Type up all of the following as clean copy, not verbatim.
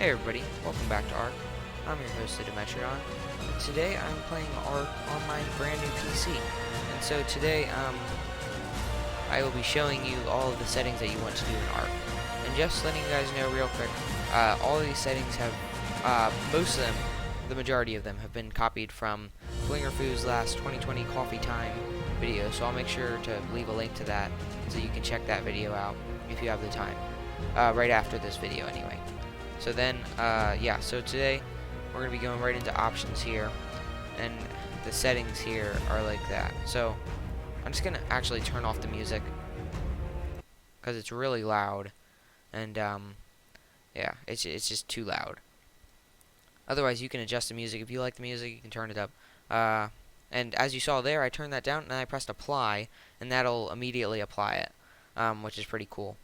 Hey everybody, welcome back to Ark. I'm your host, Demetrodon. Today I'm playing Ark on my brand new PC. And so today, I will be showing you all of the settings that you want to do in Ark. And just letting you guys know real quick, all of these settings have, most of them, the majority of them, have been copied from Phlinger Phoo's last 2020 Coffee Time video. So I'll make sure to leave a link to that so you can check that video out if you have the time. Right after this video anyway. So then, yeah, so today we're going to be going right into options here, and the settings here are like that. So I'm just going to actually turn off the music because it's really loud, and yeah, it's just too loud. Otherwise, you can adjust the music. If you like the music, you can turn it up. And as you saw there, I turned that down and I pressed apply, and that'll immediately apply it, which is pretty cool.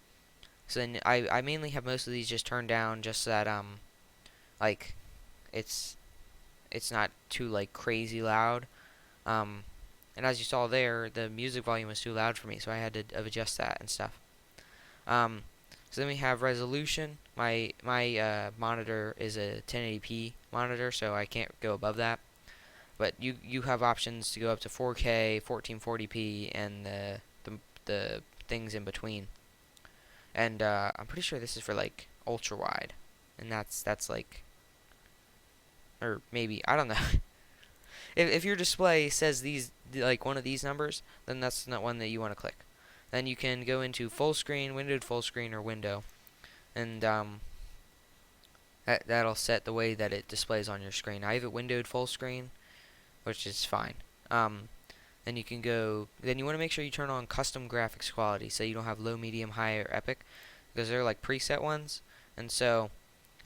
So then I mainly have most of these just turned down, just so that like it's not too like crazy loud. And as you saw there, the music volume was too loud for me, so I had to adjust that and stuff. So then we have resolution. My monitor is a 1080p monitor, so I can't go above that. But you have options to go up to 4K, 1440p, and the things in between. And I'm pretty sure this is for like ultra wide, and that's like, or maybe, I don't know. if your display says these, like one of these numbers, then that's not one that you want to click. Then you can go into full screen, windowed full screen, or window, and that'll set the way that it displays on your screen. I have it windowed full screen, which is fine. Then you can go. Then you want to make sure you turn on custom graphics quality, so you don't have low, medium, high, or epic, because they're like preset ones. And so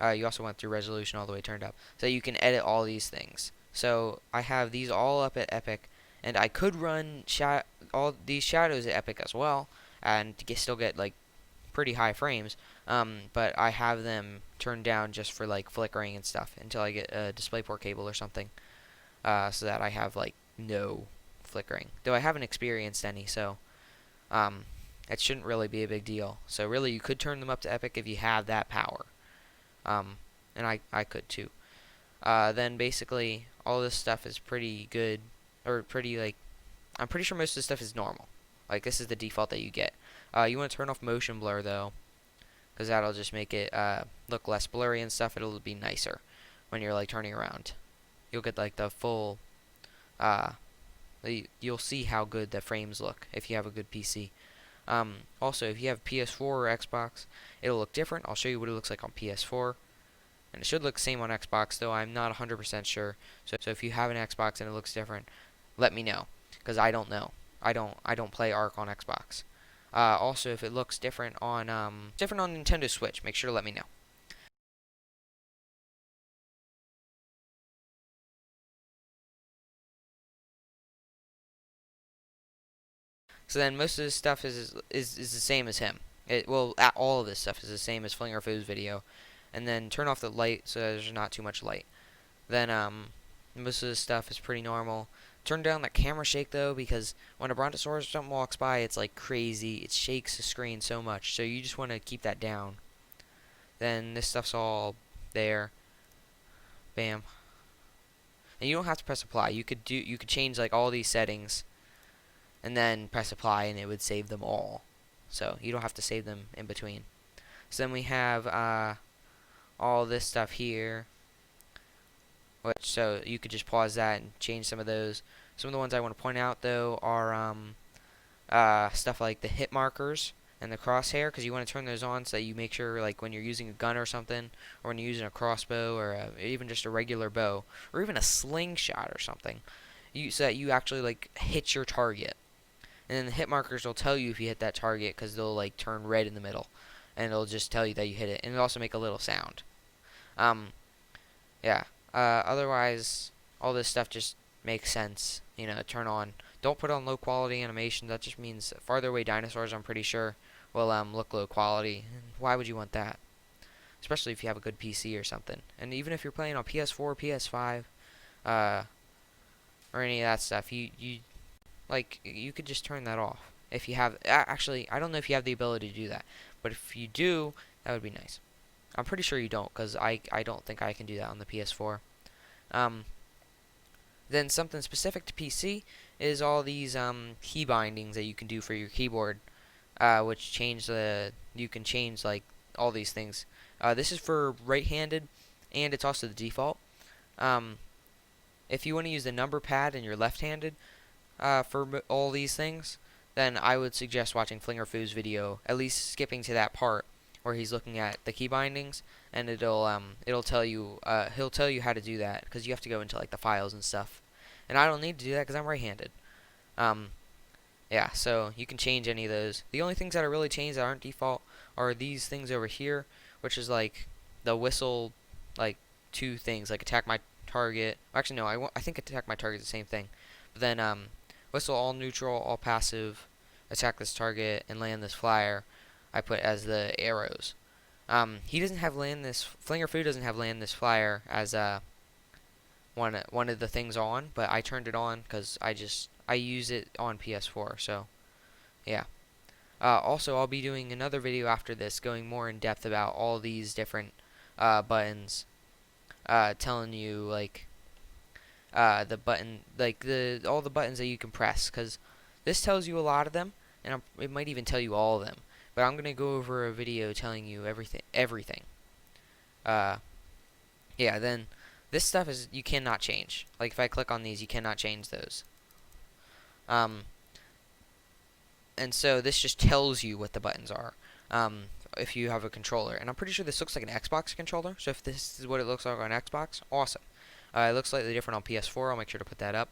you also want the resolution all the way turned up, so you can edit all these things. So I have these all up at epic, and I could run all these shadows at epic as well, and still get like pretty high frames. But I have them turned down just for like flickering and stuff until I get a DisplayPort cable or something, so that I have like no flickering, though I haven't experienced any, so it shouldn't really be a big deal. So really, you could turn them up to epic if you have that power, and I could too. Then basically all this stuff is pretty good, or pretty like, I'm pretty sure most of this stuff is normal. Like this is the default that you get. You want to turn off motion blur though, because that'll just make it look less blurry and stuff. It'll be nicer when you're like turning around. You'll get like the full you'll see how good the frames look if you have a good PC. Also, if you have PS4 or Xbox, it'll look different. I'll show you what it looks like on PS4, and it should look the same on Xbox, though I'm not 100% sure. So if you have an Xbox and it looks different, let me know, because I don't know. I don't play Ark on Xbox. Also, if it looks different on Nintendo Switch, make sure to let me know. So then most of this stuff is the same as him. All of this stuff is the same as Phlinger Phoo's video. And then turn off the light so there's not too much light. Then most of this stuff is pretty normal. Turn down the camera shake though, because when a brontosaurus or something walks by, it's like crazy. It shakes the screen so much, so you just want to keep that down. Then this stuff's all there. Bam. And you don't have to press apply. You could change like all these settings, and then press apply, and it would save them all. So you don't have to save them in between. So then we have all this stuff here, so you could just pause that and change some of those. Some of the ones I want to point out though are stuff like the hit markers and the crosshair, because you want to turn those on so that you make sure, like when you're using a gun or something, or when you're using a crossbow, or even just a regular bow, or even a slingshot or something, so that you actually like hit your target. And then the hit markers will tell you if you hit that target, because they'll like turn red in the middle, and it'll just tell you that you hit it, and it'll also make a little sound. Yeah. Otherwise, all this stuff just makes sense. You know, turn on. Don't put on low quality animation. That just means farther away dinosaurs, I'm pretty sure, will look low quality. Why would you want that? Especially if you have a good PC or something. And even if you're playing on PS4, PS5, or any of that stuff, you could just turn that off. If you have, actually, I don't know if you have the ability to do that, but if you do, that would be nice. I'm pretty sure you don't, because I don't think I can do that on the PS4. Um, then something specific to PC is all these key bindings that you can do for your keyboard, which change you can change like all these things. This is for right-handed, and it's also the default. Um, if you want to use the number pad and you're left-handed for all these things, then I would suggest watching Phlinger Phoo's video, at least skipping to that part where he's looking at the key bindings, and it'll tell you he'll tell you how to do that, because you have to go into like the files and stuff. And I don't need to do that because I'm right-handed. Um, yeah, so you can change any of those. The only things that are really changed that aren't default are these things over here, which is like the whistle, like two things, like attack my target. Actually, no, I think attack my target is the same thing. But then whistle all neutral, all passive, attack this target, and land this flyer, I put as the arrows. He doesn't have land this. Phlinger Phoo doesn't have land this flyer as one of the things on, but I turned it on because I use it on PS4. So yeah. Also, I'll be doing another video after this, going more in depth about all these different buttons, telling you like the button, like all the buttons that you can press, because this tells you a lot of them, and it might even tell you all of them. But I'm gonna go over a video telling you everything. Yeah. Then this stuff is you cannot change. Like if I click on these, you cannot change those. And so this just tells you what the buttons are. If you have a controller, and I'm pretty sure this looks like an Xbox controller. So if this is what it looks like on Xbox, awesome. It looks slightly different on PS4. I'll make sure to put that up.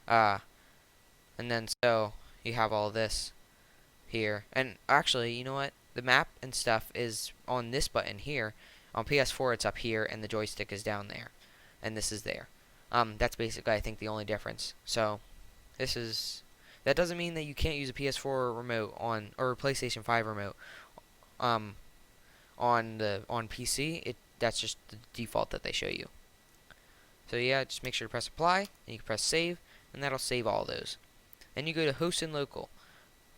And then so you have all this here. And actually, you know what? The map and stuff is on this button here. On PS4, it's up here, and the joystick is down there, and this is there. That's basically, I think, the only difference. So that doesn't mean that you can't use a PS4 remote or a PlayStation 5 remote on PC. That's just the default that they show you. So yeah, just make sure to press apply, and you can press save, and that'll save all those. And you go to host and local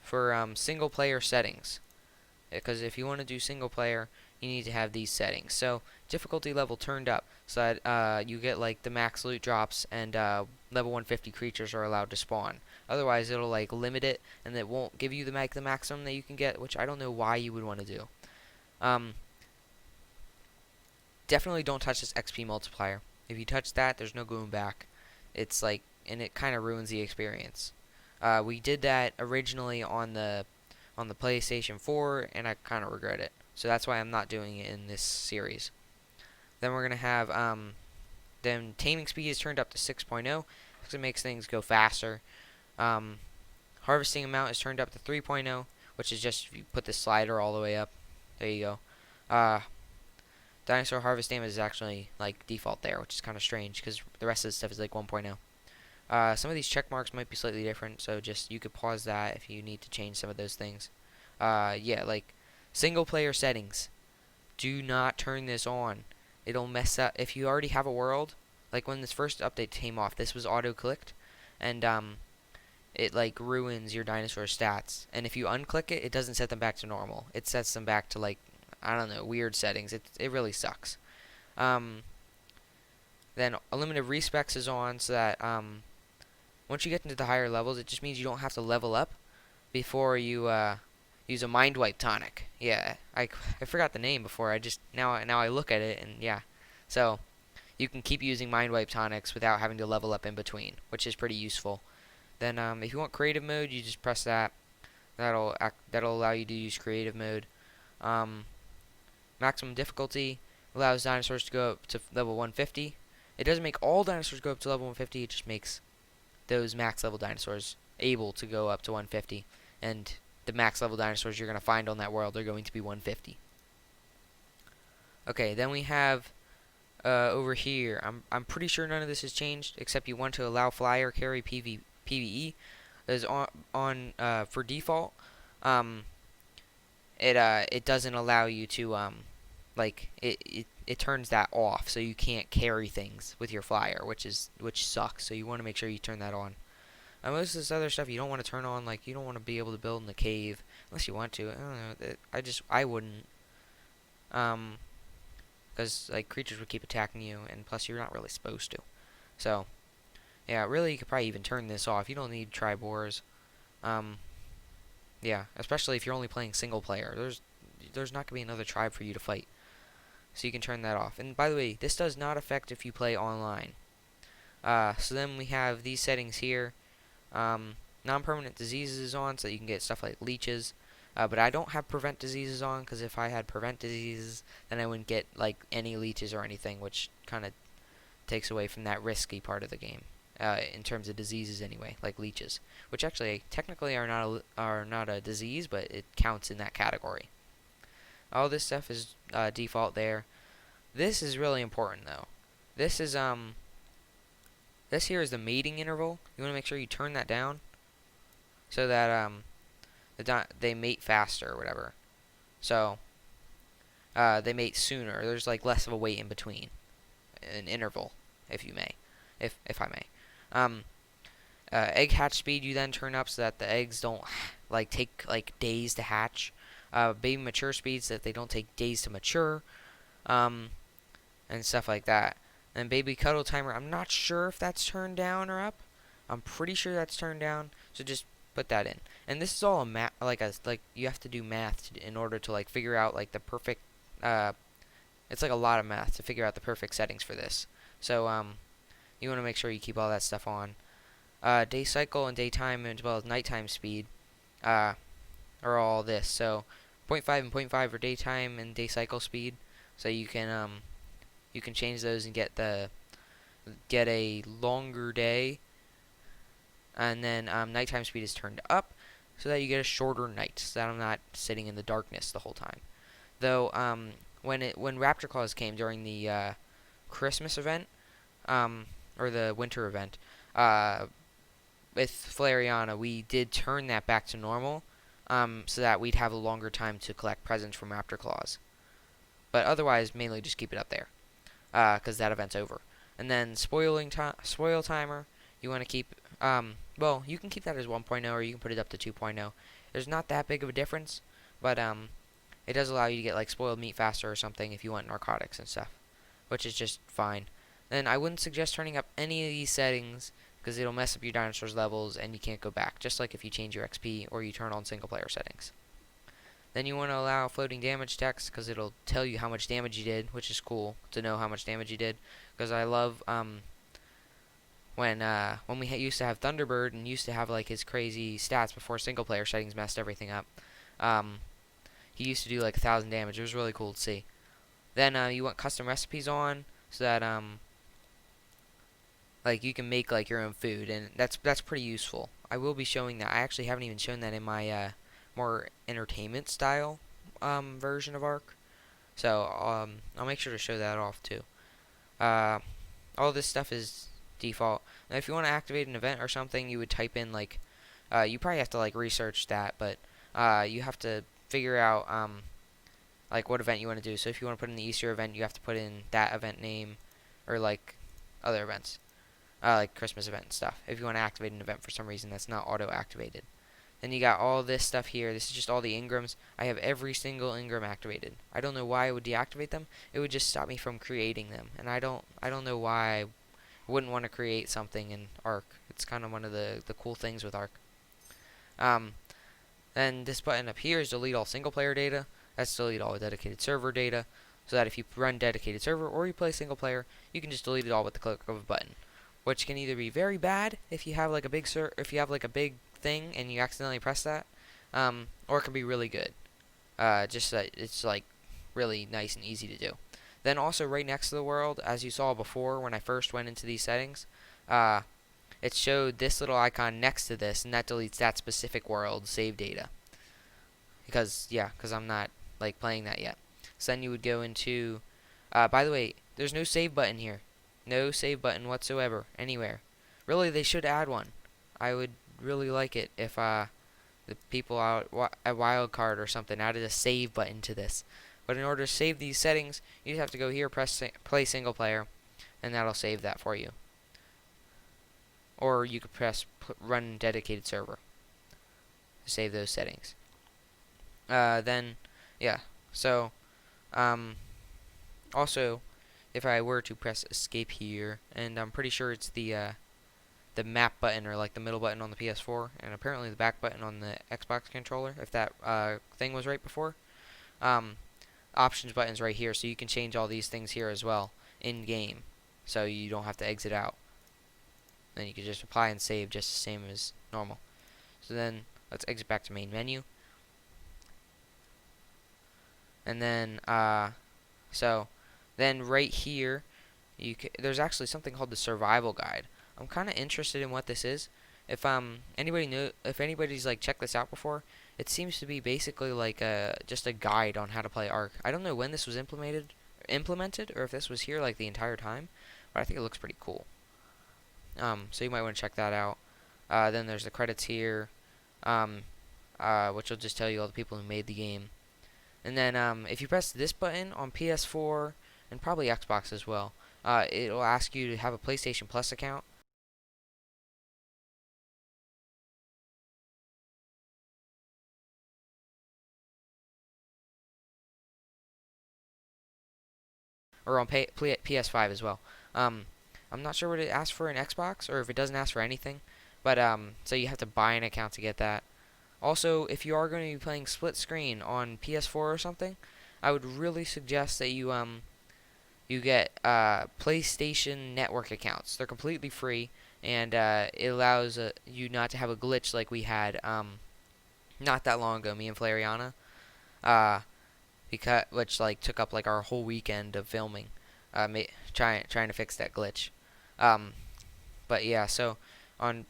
for single player settings, because if you want to do single player, you need to have these settings. So difficulty level turned up, so that you get like the max loot drops, and level 150 creatures are allowed to spawn. Otherwise, it'll like limit it, and it won't give you the maximum that you can get, which I don't know why you would want to do. Definitely don't touch this XP multiplier. If you touch that, there's no going back. It's like, and it kind of ruins the experience. We did that originally on the PlayStation 4, and I kind of regret it. So that's why I'm not doing it in this series. Then we're gonna have then taming speed is turned up to 6.0 because it makes things go faster. Harvesting amount is turned up to 3.0, which is just if you put the slider all the way up. There you go. Dinosaur harvest damage is actually like default there, which is kind of strange because the rest of the stuff is like 1.0. Some of these check marks might be slightly different, so just you could pause that if you need to change some of those things. Yeah, like single player settings. Do not turn this on. It'll mess up if you already have a world. Like when this first update came off, this was auto clicked, and it like ruins your dinosaur stats. And if you unclick it, it doesn't set them back to normal. It sets them back to like, I don't know, weird settings. It really sucks. Then unlimited respecs is on, so that once you get into the higher levels, it just means you don't have to level up before you use a mind wipe tonic. Yeah, I forgot the name before. I just now I look at it, and yeah, so you can keep using mind wipe tonics without having to level up in between, which is pretty useful. Then if you want creative mode, you just press that. That'll allow you to use creative mode. Maximum difficulty allows dinosaurs to go up to level 150. It doesn't make all dinosaurs go up to level 150. It just makes those max level dinosaurs able to go up to 150, and the max level dinosaurs you're going to find on that world are going to be 150. Okay, then we have over here, I'm pretty sure none of this has changed, except you want to allow flyer carry PvE is on for default. It doesn't allow you to like it turns that off, so you can't carry things with your flyer, which sucks. So you want to make sure you turn that on. Most of this other stuff you don't want to turn on, like you don't want to be able to build in the cave unless you want to. I don't know. I wouldn't. Because like creatures would keep attacking you, and plus you're not really supposed to. So yeah, really you could probably even turn this off. You don't need tribores. Yeah, especially if you're only playing single player. There's not gonna be another tribe for you to fight, so you can turn that off. And by the way, this does not affect if you play online. So then we have these settings here. Non-permanent diseases is on, so that you can get stuff like leeches. But I don't have prevent diseases on, because if I had prevent diseases, then I wouldn't get like any leeches or anything, which kind of takes away from that risky part of the game. In terms of diseases anyway, like leeches, which actually technically are not a disease, but it counts in that category. All this stuff is default there. This is really important though. This is this here is the mating interval. You want to make sure you turn that down so that they mate faster or whatever. So they mate sooner. There's like less of a wait in between, an interval, if I may. Egg hatch speed you then turn up so that the eggs don't like take like days to hatch. Baby mature speeds so that they don't take days to mature, and stuff like that. And baby cuddle timer, I'm not sure if that's turned down or up. I'm pretty sure that's turned down, so just put that in. And this is all a math, like you have to do math in order to like figure out like the perfect. It's like a lot of math to figure out the perfect settings for this. So you want to make sure you keep all that stuff on. Day cycle and daytime as well as nighttime speed are all this. So 0.5 and 0.5 are daytime and day cycle speed. So you can change those and get a longer day. And then nighttime speed is turned up so that you get a shorter night, so that I'm not sitting in the darkness the whole time. Though when Raptor Claws came during the Christmas event, or the winter event, with Flareon, we did turn that back to normal, so that we'd have a longer time to collect presents from Raptor Claws. But otherwise, mainly just keep it up there, because that event's over. And then spoil timer, you want to keep, well, you can keep that as 1.0, or you can put it up to 2.0. There's not that big of a difference, but it does allow you to get like spoiled meat faster or something if you want narcotics and stuff, which is just fine. Then I wouldn't suggest turning up any of these settings because it'll mess up your dinosaurs levels and you can't go back, just like if you change your XP or you turn on single player settings. Then you want to allow floating damage text because it'll tell you how much damage you did, which is cool to know how much damage you did. Because I love when we used to have Thunderbird and used to have like his crazy stats before single player settings messed everything up. He used to do like 1,000 damage. It was really cool to see. Then you want custom recipes on so that like you can make like your own food, and that's pretty useful. I will be showing that. I actually haven't even shown that in my more entertainment style version of Ark. So I'll make sure to show that off too. All this stuff is default. Now if you want to activate an event or something, you would type in like you probably have to like research that, but you have to figure out like what event you want to do. So if you want to put in the Easter event, you have to put in that event name, or like other events, like Christmas event and stuff. If you want to activate an event for some reason that's not auto activated. Then you got all this stuff here. This is just all the engrams. I have every single engram activated. I don't know why I would deactivate them. It would just stop me from creating them, and I don't know why I wouldn't want to create something in Ark. It's kind of one of the cool things with Ark. Then this button up here is delete all single player data. That's delete all dedicated server data, so that if you run dedicated server or you play single player, you can just delete it all with the click of a button. Which can either be very bad if you have like a big thing and you accidentally press that, or it can be really good. Just that it's like really nice and easy to do. Then also right next to the world, as you saw before when I first went into these settings, it showed this little icon next to this, and that deletes that specific world save data. Because I'm not like playing that yet. So then you would go into, by the way, there's no save button here. No save button whatsoever anywhere. Really, they should add one. I would really like it if the people out at Wildcard or something added a save button to this. But in order to save these settings, you just have to go here, press play single player, and that'll save that for you. or you could press run dedicated server to save those settings. Then, yeah. So, um, also, if I were to press escape here, and I'm pretty sure it's the map button or like the middle button on the PS4, and apparently the back button on the Xbox controller, if that thing was right before. Um, Options button's right here, so you can change all these things here as well in game, so you don't have to exit out. Then you can just apply and save just the same as normal. So then let's exit back to main menu, and then so then right here there's actually something called the survival guide. I'm kind of interested in what this is. If anybody's like checked this out before, it seems to be basically like just a guide on how to play Ark. I don't know when this was implemented, or if this was here like the entire time, but I think it looks pretty cool. So you might want to check that out. Then there's the credits here, which will just tell you all the people who made the game. And then if you press this button on PS4 and probably Xbox as well, it'll ask you to have a PlayStation Plus account. Or on PS5 as well. I'm not sure what it asks for in Xbox, or if it doesn't ask for anything. But so you have to buy an account to get that. Also, if you are going to be playing split screen on PS4 or something, I would really suggest that you get PlayStation Network accounts. They're completely free, and it allows you not to have a glitch like we had not that long ago, me and Flariana. Which like took up like our whole weekend of filming, trying to fix that glitch. Um, but yeah, so on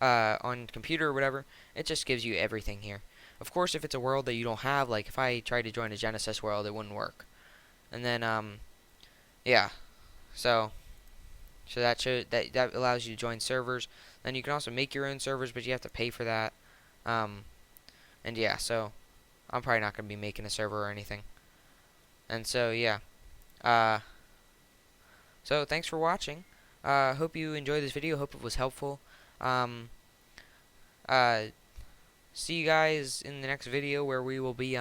on computer or whatever, it just gives you everything here. Of course, if it's a world that you don't have, like if I tried to join a Genesis world, it wouldn't work. And then yeah, so that allows you to join servers. Then you can also make your own servers, but you have to pay for that. Um, and yeah, so I'm probably not going to be making a server or anything. And so, yeah. So, thanks for watching. Hope you enjoyed this video. Hope it was helpful. Um, See you guys in the next video, where we will be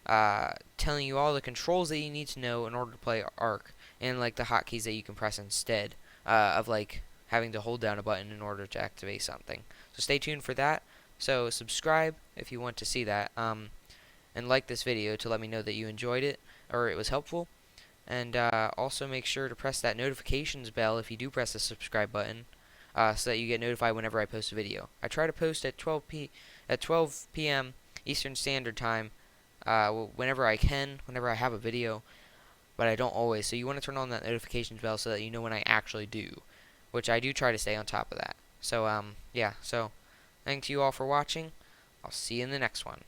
telling you all the controls that you need to know in order to play Ark, and like the hotkeys that you can press instead of like having to hold down a button in order to activate something. So stay tuned for that. So subscribe if you want to see that, and like this video to let me know that you enjoyed it or it was helpful. And also make sure to press that notifications bell if you do press the subscribe button, so that you get notified whenever I post a video. I try to post at 12 p.m. Eastern Standard Time, whenever I can, whenever I have a video, but I don't always. So you want to turn on that notifications bell so that you know when I actually do, which I do try to stay on top of that. So yeah, so thank you all for watching. I'll see you in the next one.